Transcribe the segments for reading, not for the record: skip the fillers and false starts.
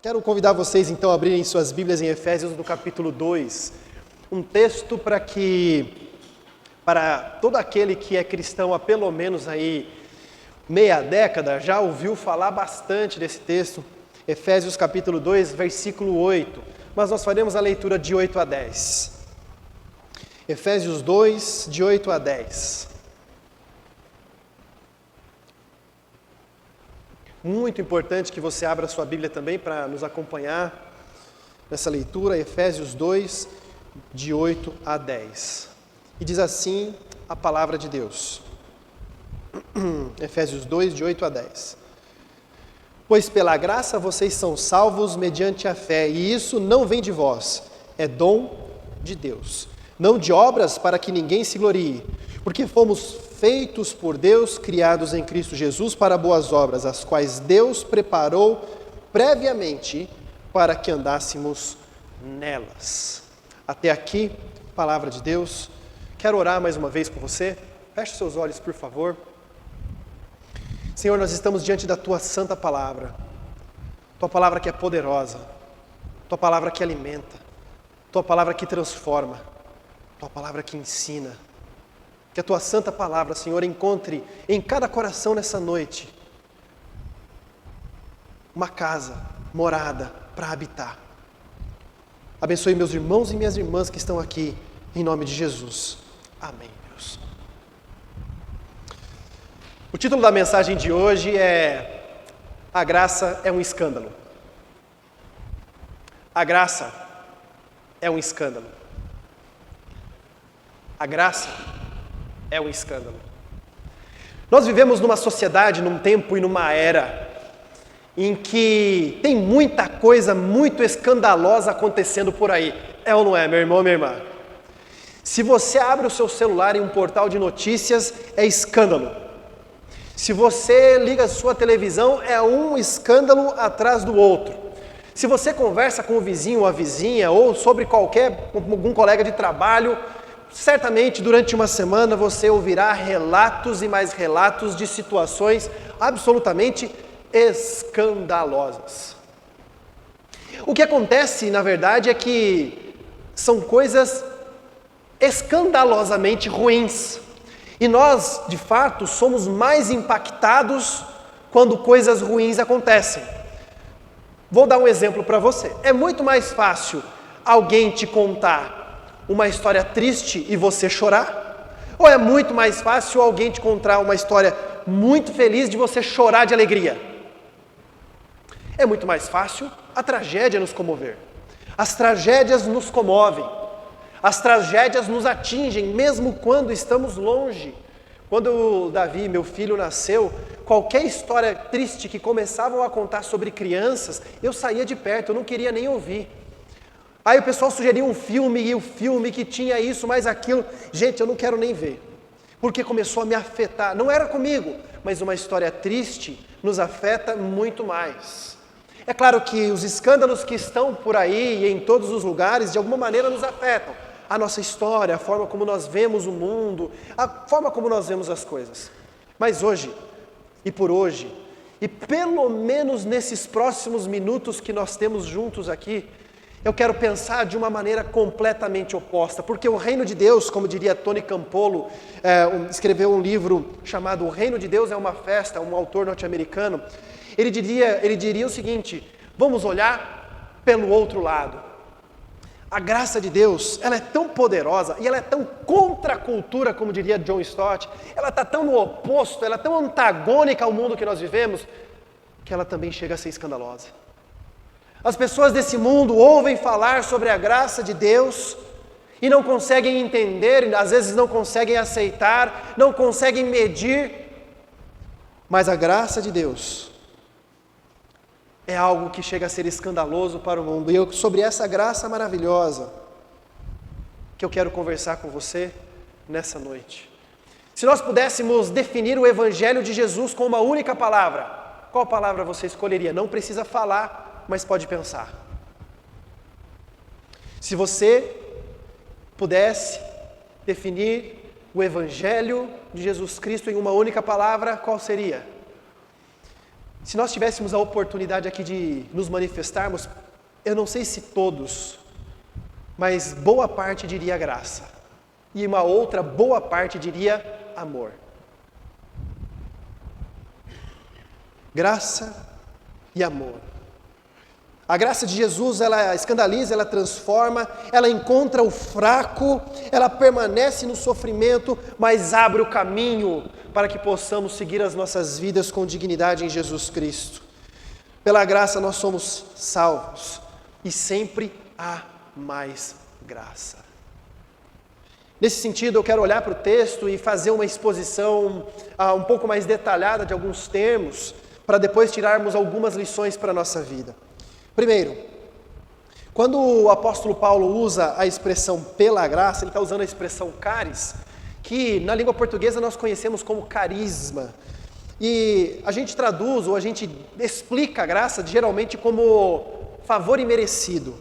Quero convidar vocês então a abrirem suas Bíblias em Efésios no capítulo 2, um texto para todo aquele que é cristão há pelo menos aí meia década, já ouviu falar bastante desse texto, Efésios capítulo 2, versículo 8, mas nós faremos a leitura de 8 a 10. Efésios 2, de 8 a 10. Muito importante que você abra sua Bíblia também para nos acompanhar nessa leitura, Efésios 2, de 8 a 10. E diz assim a palavra de Deus. Efésios 2, de 8 a 10. Pois pela graça vocês são salvos mediante a fé, e isso não vem de vós, é dom de Deus. Não de obras para que ninguém se glorie, porque fomos feitos por Deus, criados em Cristo Jesus para boas obras, as quais Deus preparou previamente para que andássemos nelas. Até aqui, palavra de Deus. Quero orar mais uma vez com você. Feche seus olhos, por favor. Senhor, nós estamos diante da Tua santa palavra. Tua palavra que é poderosa. Tua palavra que alimenta. Tua palavra que transforma. Tua palavra que ensina. Que a Tua santa palavra, Senhor, encontre em cada coração nessa noite uma casa, morada para habitar. Abençoe meus irmãos e minhas irmãs que estão aqui, em nome de Jesus. Amém, Deus. O título da mensagem de hoje é A Graça é um Escândalo. A graça é um escândalo. A graça é um escândalo. Nós vivemos numa sociedade, num tempo e numa era em que tem muita coisa muito escandalosa acontecendo por aí. É ou não é, meu irmão, minha irmã? Se você abre o seu celular em um portal de notícias, é escândalo. Se você liga a sua televisão, é um escândalo atrás do outro. Se você conversa com o vizinho ou a vizinha, ou sobre algum colega de trabalho, certamente durante uma semana você ouvirá relatos e mais relatos de situações absolutamente escandalosas. O que acontece, na verdade, é que são coisas escandalosamente ruins. E nós, de fato, somos mais impactados quando coisas ruins acontecem. Vou dar um exemplo para você. É muito mais fácil alguém te contar uma história triste e você chorar? Ou é muito mais fácil alguém te contar uma história muito feliz de você chorar de alegria? É muito mais fácil a tragédia nos comover. As tragédias nos comovem. As tragédias nos atingem, mesmo quando estamos longe. Quando o Davi, meu filho, nasceu, qualquer história triste que começavam a contar sobre crianças, eu saía de perto, eu não queria nem ouvir. Aí o pessoal sugeria um filme, e o filme que tinha isso, mais aquilo. Gente, eu não quero nem ver, porque começou a me afetar. Não era comigo, mas uma história triste nos afeta muito mais. É claro que os escândalos que estão por aí e em todos os lugares, de alguma maneira nos afetam. A nossa história, a forma como nós vemos o mundo, a forma como nós vemos as coisas. Mas hoje, e por hoje, e pelo menos nesses próximos minutos que nós temos juntos aqui, eu quero pensar de uma maneira completamente oposta, porque o reino de Deus, como diria Tony Campolo, escreveu um livro chamado O Reino de Deus é uma Festa, um autor norte-americano. Ele diria o seguinte: vamos olhar pelo outro lado. A graça de Deus, ela é tão poderosa e ela é tão contra a cultura, como diria John Stott, ela está tão no oposto, ela é tão antagônica ao mundo que nós vivemos, que ela também chega a ser escandalosa. As pessoas desse mundo ouvem falar sobre a graça de Deus e não conseguem entender, às vezes não conseguem aceitar, não conseguem medir, mas a graça de Deus é algo que chega a ser escandaloso para o mundo. E sobre essa graça maravilhosa que eu quero conversar com você nessa noite. Se nós pudéssemos definir o Evangelho de Jesus com uma única palavra, qual palavra você escolheria? Não precisa falar, mas pode pensar. Se você pudesse definir o Evangelho de Jesus Cristo em uma única palavra, qual seria? Se nós tivéssemos a oportunidade aqui de nos manifestarmos, eu não sei se todos, mas boa parte diria graça. E uma outra boa parte diria amor. Graça e amor. A graça de Jesus, ela escandaliza, ela transforma, ela encontra o fraco, ela permanece no sofrimento, mas abre o caminho para que possamos seguir as nossas vidas com dignidade em Jesus Cristo. Pela graça nós somos salvos e sempre há mais graça. Nesse sentido, eu quero olhar para o texto e fazer uma exposição um pouco mais detalhada de alguns termos, para depois tirarmos algumas lições para a nossa vida. Primeiro, quando o apóstolo Paulo usa a expressão pela graça, ele está usando a expressão caris, que na língua portuguesa nós conhecemos como carisma. E a gente traduz, ou a gente explica a graça geralmente como favor imerecido.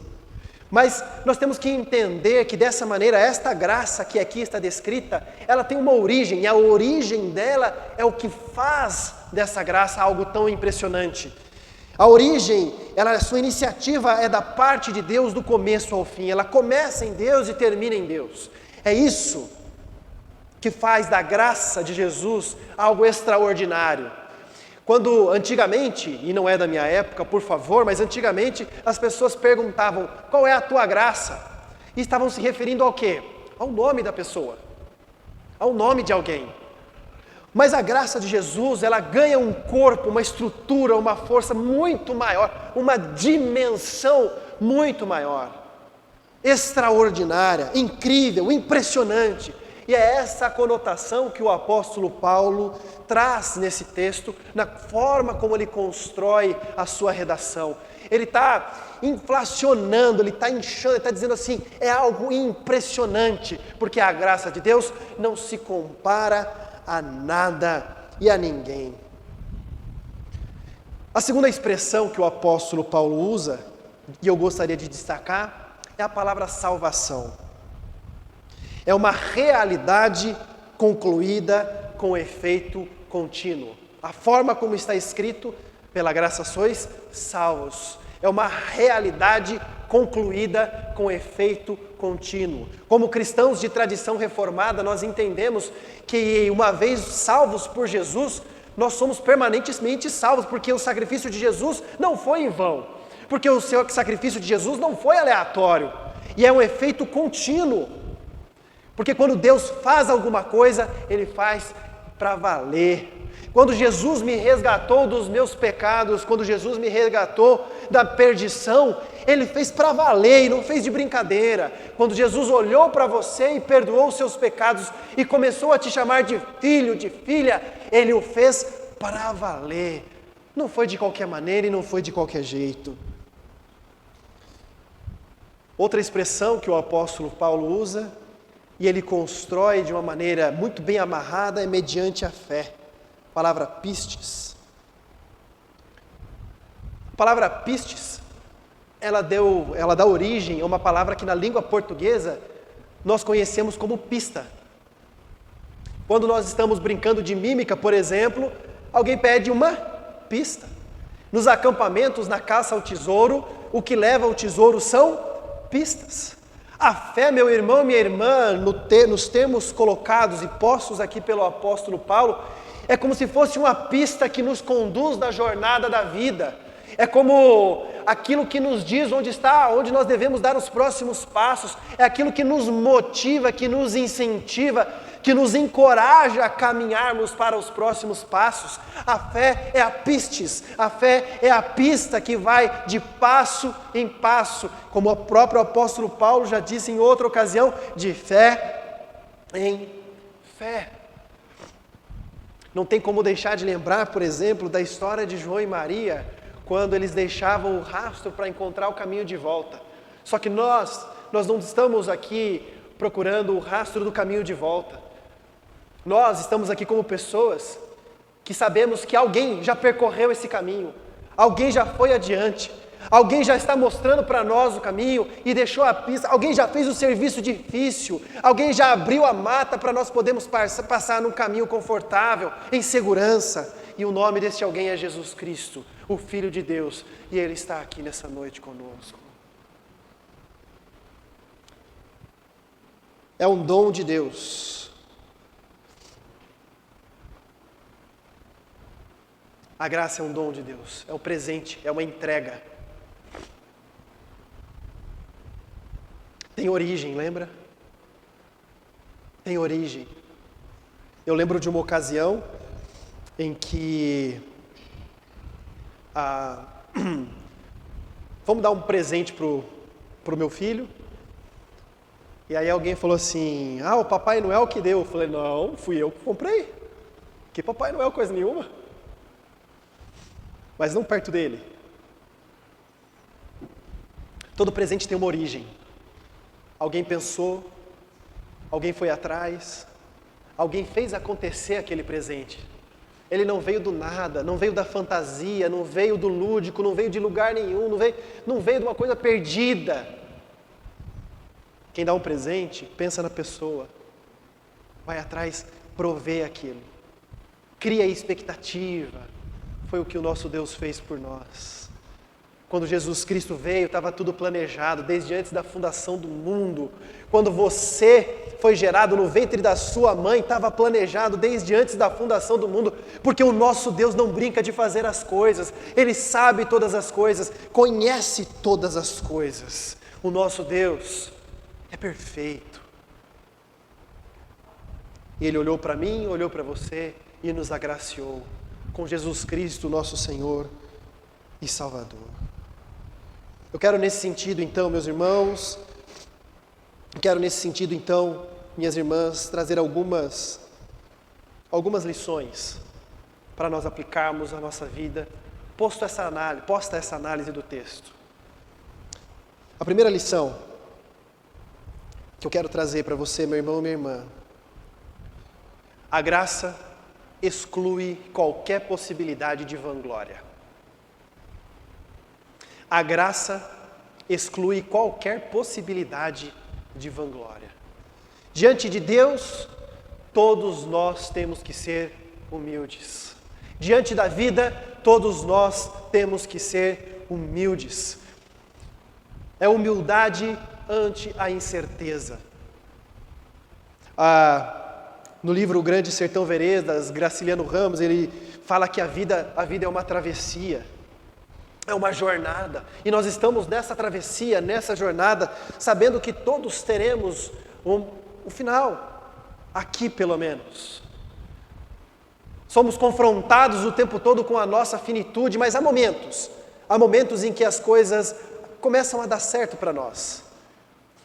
Mas nós temos que entender que dessa maneira, esta graça que aqui está descrita, ela tem uma origem, e a origem dela é o que faz dessa graça algo tão impressionante. A origem, a sua iniciativa é da parte de Deus do começo ao fim, ela começa em Deus e termina em Deus. É isso que faz da graça de Jesus algo extraordinário. Quando antigamente, e não é da minha época, por favor, mas antigamente as pessoas perguntavam, qual é a tua graça? E estavam se referindo ao quê? Ao nome da pessoa, ao nome de alguém. Mas a graça de Jesus, ela ganha um corpo, uma estrutura, uma força muito maior, uma dimensão muito maior, extraordinária, incrível, impressionante. E é essa a conotação que o apóstolo Paulo traz nesse texto, na forma como ele constrói a sua redação. Ele está inflacionando, ele está inchando, ele está dizendo assim, é algo impressionante, porque a graça de Deus não se compara a nada e a ninguém. A segunda expressão que o apóstolo Paulo usa, e eu gostaria de destacar, é a palavra salvação. É uma realidade concluída com efeito contínuo. A forma como está escrito, pela graça sois salvos. É uma realidade concluída com efeito contínuo. Como cristãos de tradição reformada, nós entendemos que uma vez salvos por Jesus, nós somos permanentemente salvos, porque o sacrifício de Jesus não foi em vão, porque o seu sacrifício de Jesus não foi aleatório, e é um efeito contínuo. Porque quando Deus faz alguma coisa, Ele faz para valer. Quando Jesus me resgatou dos meus pecados, quando Jesus me resgatou da perdição, Ele fez para valer e não fez de brincadeira. Quando Jesus olhou para você e perdoou os seus pecados e começou a te chamar de filho, de filha, Ele o fez para valer. Não foi de qualquer maneira e não foi de qualquer jeito. Outra expressão que o apóstolo Paulo usa, e ele constrói de uma maneira muito bem amarrada, é mediante a fé. A palavra pistes. A palavra pistes, ela dá origem a uma palavra que na língua portuguesa nós conhecemos como pista. Quando nós estamos brincando de mímica, por exemplo, alguém pede uma pista. Nos acampamentos, na caça ao tesouro, o que leva ao tesouro são pistas. A fé, meu irmão, minha irmã, nos termos colocados e postos aqui pelo apóstolo Paulo, é como se fosse uma pista que nos conduz na jornada da vida. É como aquilo que nos diz onde nós devemos dar os próximos passos. É aquilo que nos motiva, que nos incentiva, que nos encoraja a caminharmos para os próximos passos. A fé é a pistes, a fé é a pista que vai de passo em passo, como o próprio apóstolo Paulo já disse em outra ocasião, de fé em fé. Não tem como deixar de lembrar, por exemplo, da história de João e Maria, quando eles deixavam o rastro para encontrar o caminho de volta. Só que nós não estamos aqui procurando o rastro do caminho de volta. Nós estamos aqui como pessoas que sabemos que alguém já percorreu esse caminho, alguém já foi adiante, alguém já está mostrando para nós o caminho e deixou a pista, alguém já fez o serviço difícil, alguém já abriu a mata para nós podermos passar num caminho confortável, em segurança. e o nome desse alguém é Jesus Cristo, o Filho de Deus, e Ele está aqui nessa noite conosco. É um dom de Deus. A graça é um dom de Deus, é um presente, é uma entrega. Tem origem, lembra? Tem origem. Eu lembro de uma ocasião em que vamos dar um presente pro meu filho. E aí alguém falou assim, o Papai Noel que deu. Eu falei, não, fui eu que comprei. Que Papai Noel coisa nenhuma. Mas não perto dele. Todo presente tem uma origem. Alguém pensou, alguém foi atrás, alguém fez acontecer aquele presente. Ele não veio do nada, não veio da fantasia, não veio do lúdico, não veio de lugar nenhum, não veio de uma coisa perdida. Quem dá um presente, pensa na pessoa, vai atrás, provê aquilo, cria expectativa. Foi o que o nosso Deus fez por nós. Quando Jesus Cristo veio, estava tudo planejado, desde antes da fundação do mundo. Quando você foi gerado no ventre da sua mãe, estava planejado desde antes da fundação do mundo, porque o nosso Deus não brinca de fazer as coisas, Ele sabe todas as coisas, conhece todas as coisas. O nosso Deus é perfeito. E Ele olhou para mim, olhou para você e nos agraciou com Jesus Cristo, nosso Senhor e Salvador. Eu quero nesse sentido então, meus irmãos, minhas irmãs, trazer algumas lições para nós aplicarmos à nossa vida, posta essa análise do texto. A primeira lição que eu quero trazer para você, meu irmão e minha irmã, a graça exclui qualquer possibilidade de vanglória. A graça exclui qualquer possibilidade de vanglória. Diante de Deus, todos nós temos que ser humildes. Diante da vida, todos nós temos que ser humildes. É humildade ante a incerteza. No livro O Grande Sertão Veredas, Graciliano Ramos, ele fala que a vida é uma travessia. É uma jornada, e nós estamos nessa travessia, nessa jornada, sabendo que todos teremos o final, aqui pelo menos. Somos confrontados o tempo todo com a nossa finitude, mas há momentos em que as coisas começam a dar certo para nós.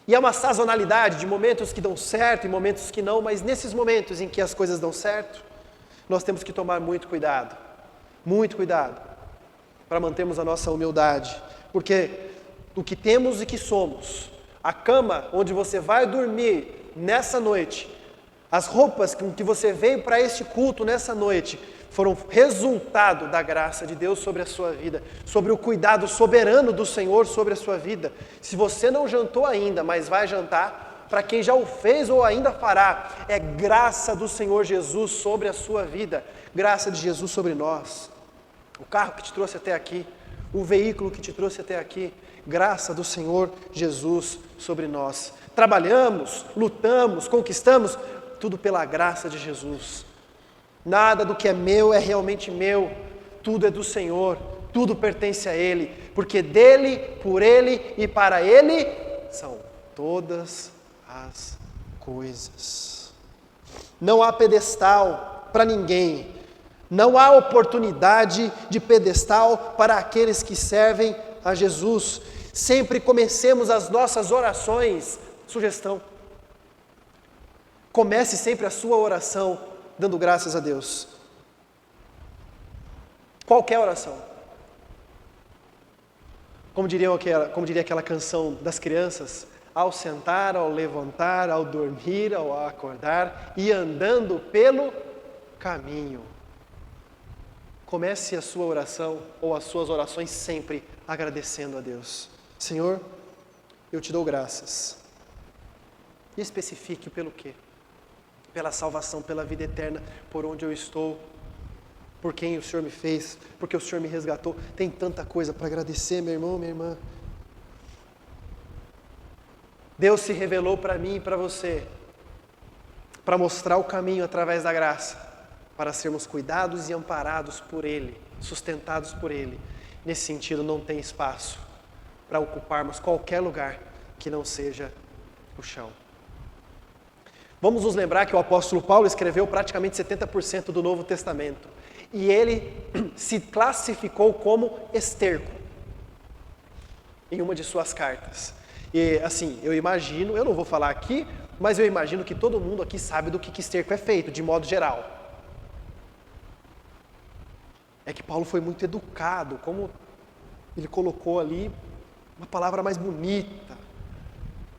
E há uma sazonalidade de momentos que dão certo e momentos que não, mas nesses momentos em que as coisas dão certo, nós temos que tomar muito cuidado, para mantermos a nossa humildade, porque o que temos e que somos, a cama onde você vai dormir nessa noite, as roupas com que você veio para este culto nessa noite, foram resultado da graça de Deus sobre a sua vida, sobre o cuidado soberano do Senhor sobre a sua vida. Se você não jantou ainda, mas vai jantar, para quem já o fez ou ainda fará, é graça do Senhor Jesus sobre a sua vida, graça de Jesus sobre nós. O carro que te trouxe até aqui, o veículo que te trouxe até aqui, graça do Senhor Jesus sobre nós. Trabalhamos, lutamos, conquistamos, tudo pela graça de Jesus. Nada do que é meu é realmente meu, tudo é do Senhor, tudo pertence a Ele, porque dEle, por Ele e para Ele são todas as coisas. Não há pedestal para ninguém. Não há oportunidade de pedestal para aqueles que servem a Jesus. Sempre comecemos as nossas orações, sugestão. Comece sempre a sua oração dando graças a Deus. Qualquer oração. Como diria aquela canção das crianças, ao sentar, ao levantar, ao dormir, ao acordar e andando pelo caminho. Comece a sua oração ou as suas orações sempre agradecendo a Deus. Senhor, eu te dou graças. E especifique pelo quê? Pela salvação, pela vida eterna, por onde eu estou, por quem o Senhor me fez, porque o Senhor me resgatou. Tem tanta coisa para agradecer, meu irmão, minha irmã. Deus se revelou para mim e para você, para mostrar o caminho através da graça, para sermos cuidados e amparados por Ele, sustentados por Ele. Nesse sentido, não tem espaço para ocuparmos qualquer lugar que não seja o chão. Vamos nos lembrar que o apóstolo Paulo escreveu praticamente 70% do Novo Testamento. E ele se classificou como esterco em uma de suas cartas. E assim, eu imagino, eu não vou falar aqui, mas eu imagino que todo mundo aqui sabe do que esterco é feito, de modo geral. É que Paulo foi muito educado, como ele colocou ali uma palavra mais bonita.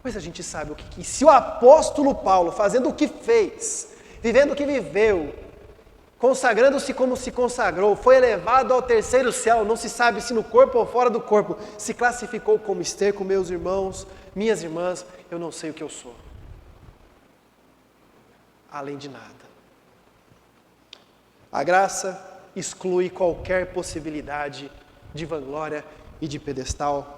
Mas a gente sabe o que se o apóstolo Paulo, fazendo o que fez, vivendo o que viveu, consagrando-se como se consagrou, foi elevado ao terceiro céu, não se sabe se no corpo ou fora do corpo, se classificou como esterco, meus irmãos, minhas irmãs, eu não sei o que eu sou. Além de nada. A graça exclui qualquer possibilidade de vanglória e de pedestal.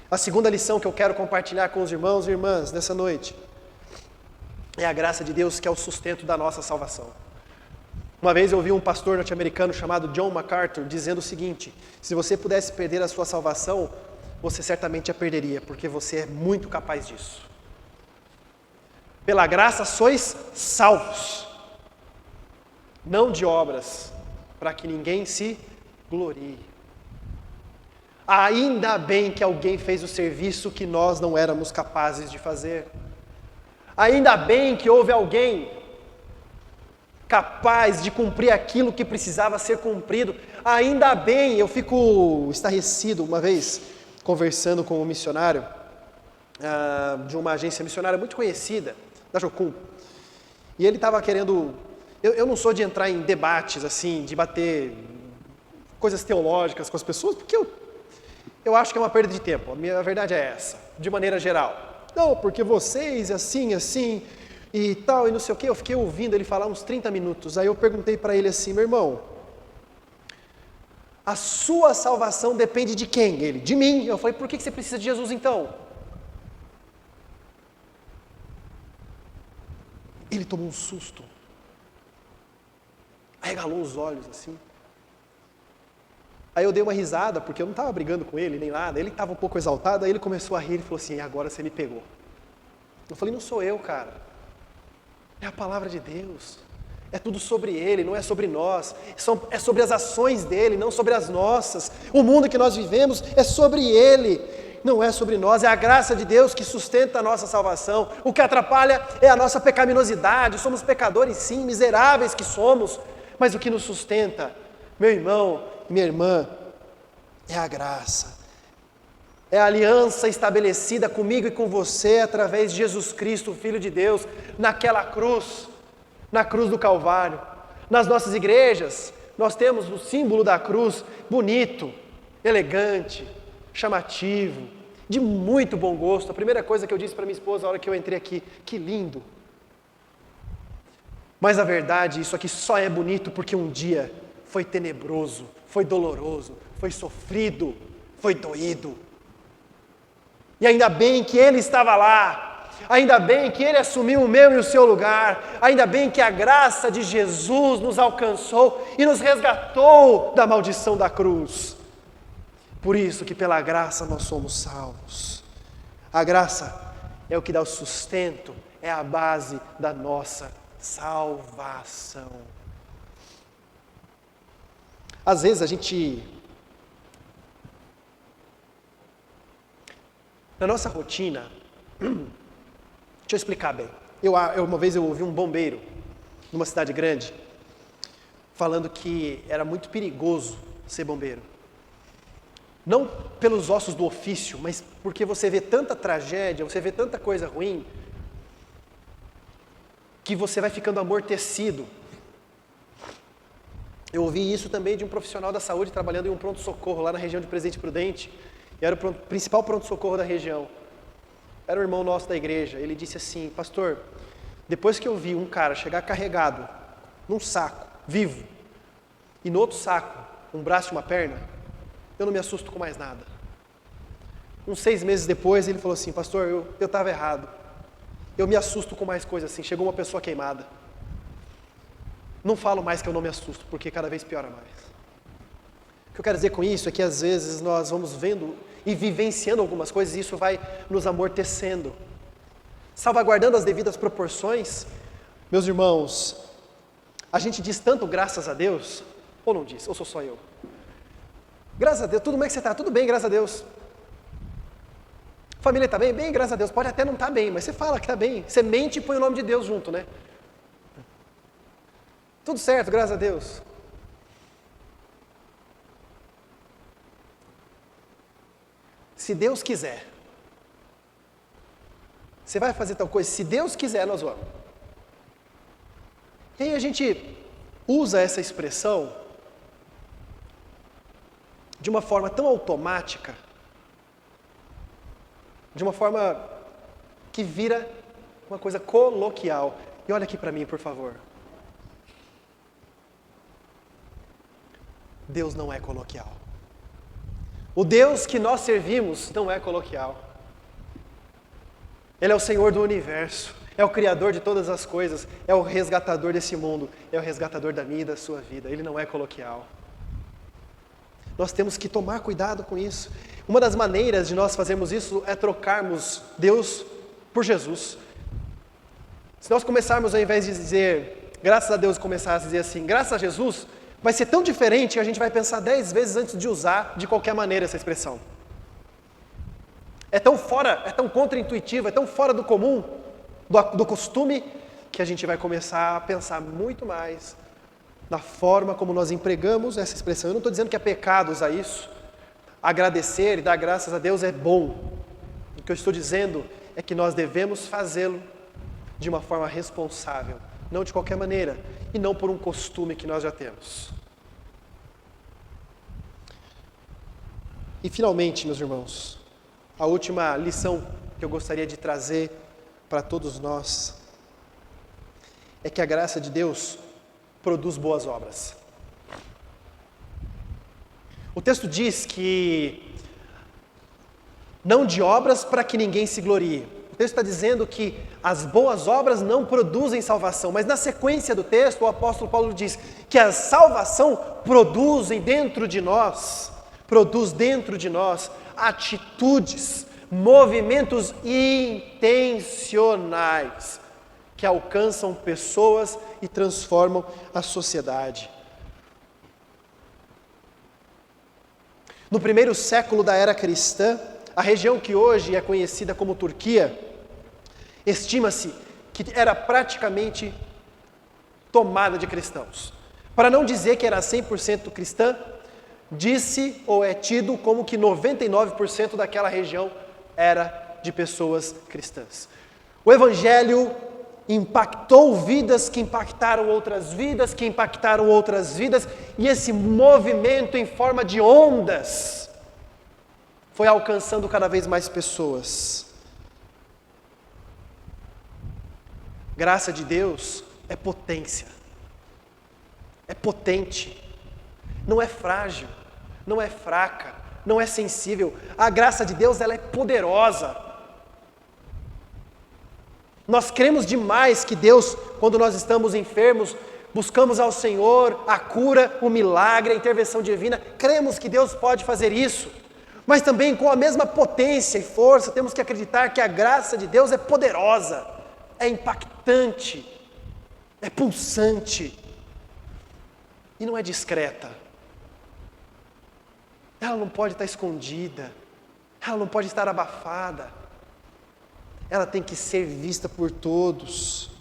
A segunda lição que eu quero compartilhar com os irmãos e irmãs nessa noite é a graça de Deus, que é o sustento da nossa salvação. Uma vez eu ouvi um pastor norte-americano chamado John MacArthur dizendo o seguinte: se você pudesse perder a sua salvação, você certamente a perderia, porque você é muito capaz disso. Pela graça sois salvos, não de obras, para que ninguém se glorie. Ainda bem que alguém fez o serviço que nós não éramos capazes de fazer. Ainda bem que houve alguém capaz de cumprir aquilo que precisava ser cumprido. Ainda bem, eu fico estarrecido uma vez, conversando com um missionário de uma agência missionária muito conhecida, da Jocum. E ele estava querendo... Eu não sou de entrar em debates, assim, de bater coisas teológicas com as pessoas, porque eu acho que é uma perda de tempo. A verdade é essa, de maneira geral. Não, porque vocês, assim, e tal, e não sei o quê. Eu fiquei ouvindo ele falar uns 30 minutos. Aí eu perguntei para ele assim: meu irmão, a sua salvação depende de quem? Ele: de mim. Eu falei: por que você precisa de Jesus então? Ele tomou um susto. Arregalou os olhos assim. Aí eu dei uma risada, porque eu não estava brigando com ele, nem nada. Ele estava um pouco exaltado, aí ele começou a rir e falou assim: agora você me pegou. Eu falei: não sou eu, cara. É a palavra de Deus. É tudo sobre Ele, não é sobre nós. É sobre as ações dEle, não sobre as nossas. O mundo que nós vivemos é sobre Ele, não é sobre nós. É a graça de Deus que sustenta a nossa salvação. O que atrapalha é a nossa pecaminosidade. Somos pecadores sim, miseráveis que somos. Mas o que nos sustenta, meu irmão, minha irmã, é a graça, é a aliança estabelecida comigo e com você através de Jesus Cristo, o Filho de Deus, naquela cruz, na cruz do Calvário. Nas nossas igrejas, nós temos o símbolo da cruz bonito, elegante, chamativo, de muito bom gosto. A primeira coisa que eu disse para minha esposa na hora que eu entrei aqui: que lindo. Mas a verdade, isso aqui só é bonito porque um dia foi tenebroso, foi doloroso, foi sofrido, foi doído. E ainda bem que Ele estava lá, ainda bem que Ele assumiu o meu e o seu lugar, ainda bem que a graça de Jesus nos alcançou e nos resgatou da maldição da cruz. Por isso que pela graça nós somos salvos. A graça é o que dá o sustento, é a base da nossa salvação. Às vezes a gente, na nossa rotina, deixa eu explicar bem. Uma vez eu ouvi um bombeiro, numa cidade grande, falando que era muito perigoso ser bombeiro. Não pelos ossos do ofício, mas porque você vê tanta tragédia, você vê tanta coisa ruim, que você vai ficando amortecido. Eu ouvi isso também de um profissional da saúde trabalhando em um pronto-socorro lá na região de Presidente Prudente. E era o principal pronto-socorro da região. Era um irmão nosso da igreja. Ele disse assim: pastor, depois que eu vi um cara chegar carregado num saco, vivo, e no outro saco, um braço e uma perna, eu não me assusto com mais nada. Uns 6 meses depois, ele falou assim, pastor, eu estava errado. Eu me assusto com mais coisas assim, chegou uma pessoa queimada. Não falo mais que eu não me assusto, porque cada vez piora mais. O que eu quero dizer com isso é que às vezes nós vamos vendo e vivenciando algumas coisas e isso vai nos amortecendo. Salvaguardando as devidas proporções, meus irmãos, a gente diz tanto graças a Deus, ou não diz, ou sou só eu? Graças a Deus, tudo bem que você está? Tudo bem, graças a Deus. Família está bem? Bem, graças a Deus. Pode até não estar bem, mas você fala que está bem. Você mente e põe o nome de Deus junto, né? Tudo certo, graças a Deus. Se Deus quiser, você vai fazer tal coisa, se Deus quiser, nós vamos. E aí a gente usa essa expressão de uma forma tão automática, de uma forma que vira uma coisa coloquial. E olha aqui para mim, por favor. Deus não é coloquial. O Deus que nós servimos não é coloquial. Ele é o Senhor do universo, é o Criador de todas as coisas, é o resgatador desse mundo, é o resgatador da minha e da sua vida. Ele não é coloquial. Nós temos que tomar cuidado com isso. Uma das maneiras de nós fazermos isso é trocarmos Deus por Jesus. Se nós começarmos, ao invés de dizer, graças a Deus, começar a dizer assim, graças a Jesus, vai ser tão diferente que a gente vai pensar 10 vezes antes de usar de qualquer maneira essa expressão. É tão fora, é tão contra-intuitivo, é tão fora do comum, do costume, que a gente vai começar a pensar muito mais na forma como nós empregamos essa expressão. Eu não estou dizendo que é pecado usar isso. Agradecer e dar graças a Deus é bom. O que eu estou dizendo é que nós devemos fazê-lo de uma forma responsável, não de qualquer maneira, e não por um costume que nós já temos. E finalmente, meus irmãos, a última lição que eu gostaria de trazer para todos nós é que a graça de Deus produz boas obras. O texto diz que não de obras para que ninguém se glorie. O texto está dizendo que as boas obras não produzem salvação, mas na sequência do texto o apóstolo Paulo diz que a salvação produz dentro de nós atitudes, movimentos intencionais que alcançam pessoas e transformam a sociedade. No primeiro século da era cristã, a região que hoje é conhecida como Turquia, estima-se que era praticamente tomada de cristãos. Para não dizer que era 100% cristã, disse ou é tido como que 99% daquela região era de pessoas cristãs. O Evangelho impactou vidas que impactaram outras vidas, que impactaram outras vidas, e esse movimento em forma de ondas foi alcançando cada vez mais pessoas. Graça de Deus é potência, é potente, não é frágil, não é fraca, não é sensível. A graça de Deus, ela é poderosa. Nós cremos demais que Deus, quando nós estamos enfermos, buscamos ao Senhor a cura, o milagre, a intervenção divina. Cremos que Deus pode fazer isso, mas também com a mesma potência e força, temos que acreditar que a graça de Deus é poderosa, é impactante, é pulsante e não é discreta. Ela não pode estar escondida, ela não pode estar abafada. Ela tem que ser vista por todos.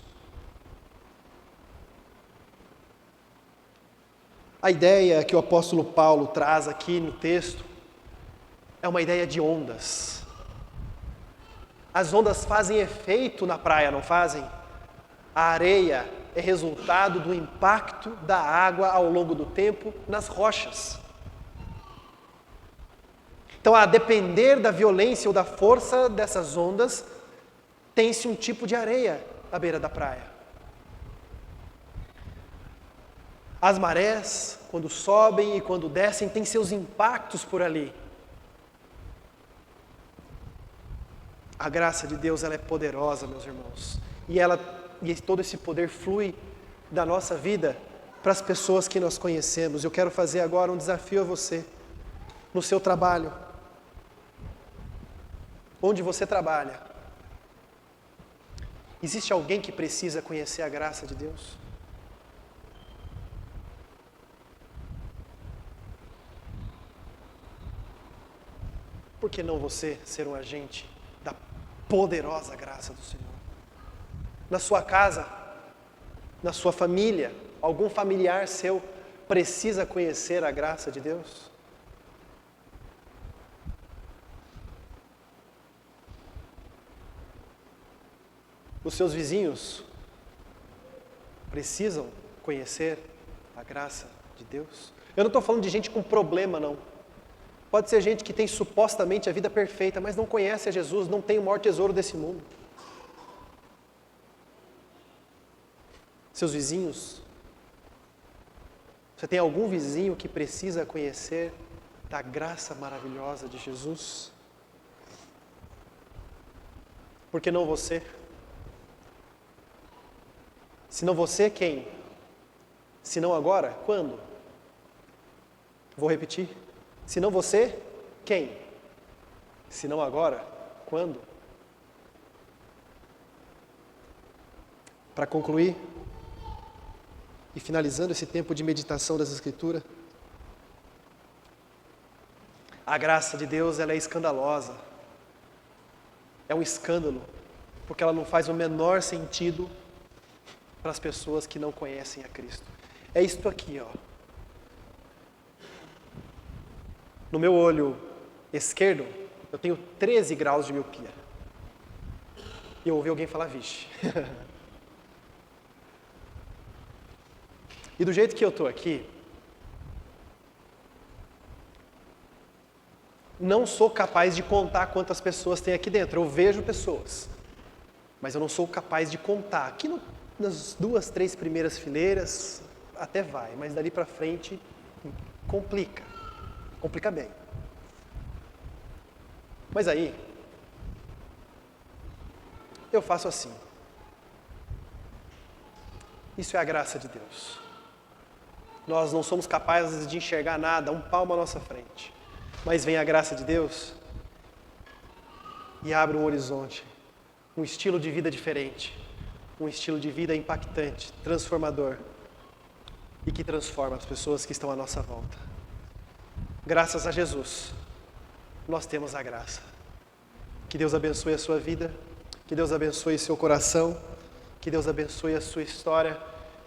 A ideia que o apóstolo Paulo traz aqui no texto é uma ideia de ondas. As ondas fazem efeito na praia, não fazem? A areia é resultado do impacto da água ao longo do tempo nas rochas. Então, a depender da violência ou da força dessas ondas, tem-se um tipo de areia à beira da praia. As marés, quando sobem e quando descem, têm seus impactos por ali. A graça de Deus, ela é poderosa, meus irmãos. E todo esse poder flui da nossa vida para as pessoas que nós conhecemos. Eu quero fazer agora um desafio a você, no seu trabalho, onde você trabalha. Existe alguém que precisa conhecer a graça de Deus? Por que não você ser um agente da poderosa graça do Senhor? Na sua casa, na sua família, algum familiar seu precisa conhecer a graça de Deus? Os seus vizinhos precisam conhecer a graça de Deus? Eu não estou falando de gente com problema, não. Pode ser gente que tem supostamente a vida perfeita, mas não conhece a Jesus, não tem o maior tesouro desse mundo. Seus vizinhos, você tem algum vizinho que precisa conhecer da graça maravilhosa de Jesus? Por que não você? Se não você, quem? Se não agora, quando? Vou repetir. Se não você, quem? Se não agora, quando? Para concluir, e finalizando esse tempo de meditação das Escrituras, a graça de Deus, ela é escandalosa. É um escândalo, porque ela não faz o menor sentido para as pessoas que não conhecem a Cristo. É isto aqui, ó. No meu olho esquerdo, eu tenho 13 graus de miopia. E eu ouvi alguém falar, vixe. E do jeito que eu estou aqui, não sou capaz de contar quantas pessoas tem aqui dentro. Eu vejo pessoas, mas eu não sou capaz de contar. Aqui nas 2, 3 primeiras fileiras até vai, mas dali para frente complica bem. Mas aí, eu faço assim. Isso é a graça de Deus. Nós não somos capazes de enxergar nada, um palmo à nossa frente. Mas vem a graça de Deus e abre um horizonte, um estilo de vida diferente, um estilo de vida impactante, transformador e que transforma as pessoas que estão à nossa volta. Graças a Jesus, nós temos a graça. Que Deus abençoe a sua vida, que Deus abençoe seu coração, que Deus abençoe a sua história,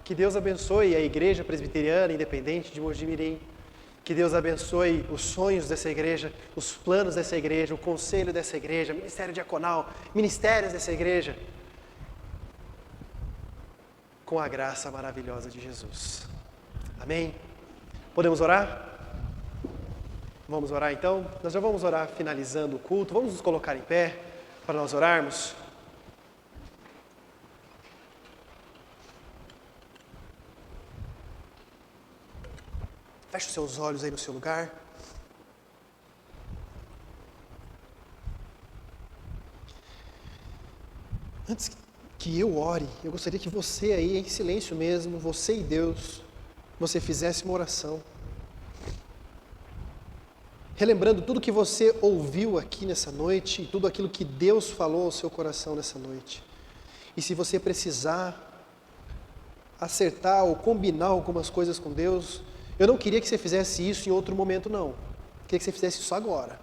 que Deus abençoe a Igreja Presbiteriana Independente de Mogi Mirim, que Deus abençoe os sonhos dessa igreja, os planos dessa igreja, o conselho dessa igreja, o ministério diaconal, ministérios dessa igreja, com a graça maravilhosa de Jesus. Amém? Podemos orar? Vamos orar então? Nós já vamos orar finalizando o culto. Vamos nos colocar em pé para nós orarmos. Feche os seus olhos aí no seu lugar. Antes que eu ore, eu gostaria que você aí, em silêncio mesmo, você e Deus, você fizesse uma oração. Relembrando tudo que você ouviu aqui nessa noite e tudo aquilo que Deus falou ao seu coração nessa noite. E se você precisar acertar ou combinar algumas coisas com Deus, eu não queria que você fizesse isso em outro momento, não. Eu queria que você fizesse isso agora.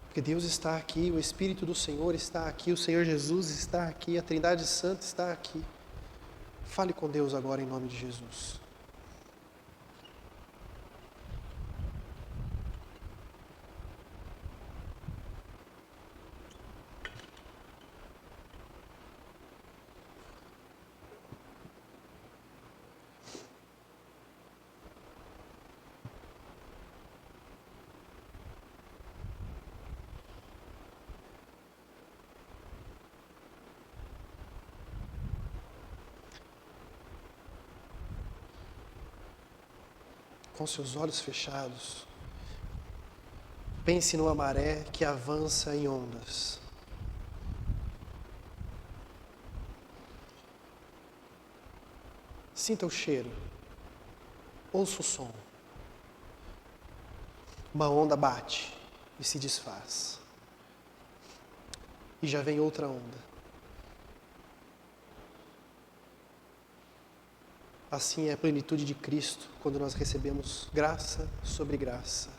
Porque Deus está aqui, o Espírito do Senhor está aqui, o Senhor Jesus está aqui, a Trindade Santa está aqui. Fale com Deus agora em nome de Jesus. com seus olhos fechados, pense numa maré que avança em ondas. Sinta o cheiro, ouça o som. Uma onda bate e se desfaz. E já vem outra onda. Assim é a plenitude de Cristo, quando nós recebemos graça sobre graça.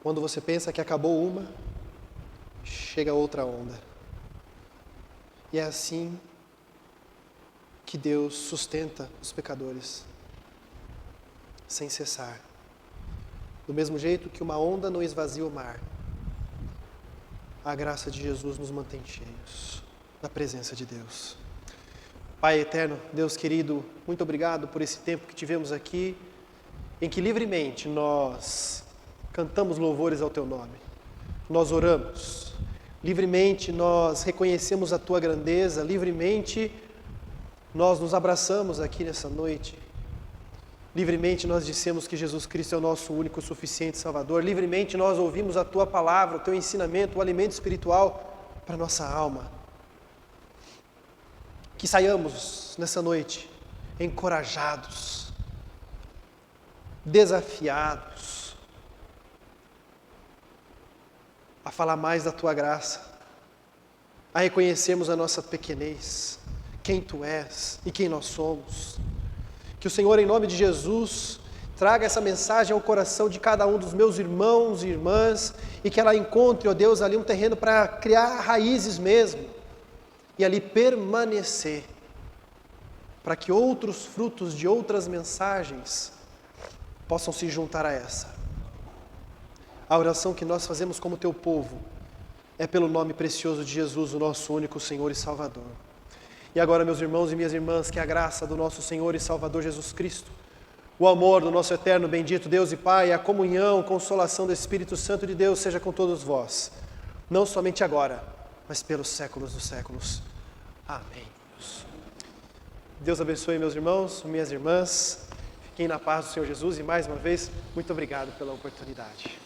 Quando você pensa que acabou uma, chega outra onda. E é assim que Deus sustenta os pecadores, sem cessar. Do mesmo jeito que uma onda não esvazia o mar, a graça de Jesus nos mantém cheios da presença de Deus. Pai eterno, Deus querido, muito obrigado por esse tempo que tivemos aqui, em que livremente nós cantamos louvores ao Teu nome, nós oramos, livremente nós reconhecemos a Tua grandeza, livremente nós nos abraçamos aqui nessa noite, livremente nós dissemos que Jesus Cristo é o nosso único, suficiente Salvador, livremente nós ouvimos a Tua palavra, o Teu ensinamento, o alimento espiritual para a nossa alma. Que saiamos nessa noite encorajados, desafiados a falar mais da Tua graça, a reconhecermos a nossa pequenez, quem Tu és e quem nós somos. Que o Senhor, em nome de Jesus, traga essa mensagem ao coração de cada um dos meus irmãos e irmãs e que ela encontre, ó Deus, ali um terreno para criar raízes mesmo. E ali permanecer, para que outros frutos de outras mensagens possam se juntar a essa. A oração que nós fazemos como Teu povo é pelo nome precioso de Jesus, o nosso único Senhor e Salvador. E agora, meus irmãos e minhas irmãs, que a graça do nosso Senhor e Salvador Jesus Cristo, o amor do nosso eterno bendito Deus e Pai, a comunhão, consolação do Espírito Santo de Deus seja com todos vós, não somente agora, mas pelos séculos dos séculos. Amém. Deus abençoe meus irmãos, minhas irmãs. Fiquem na paz do Senhor Jesus e mais uma vez, muito obrigado pela oportunidade.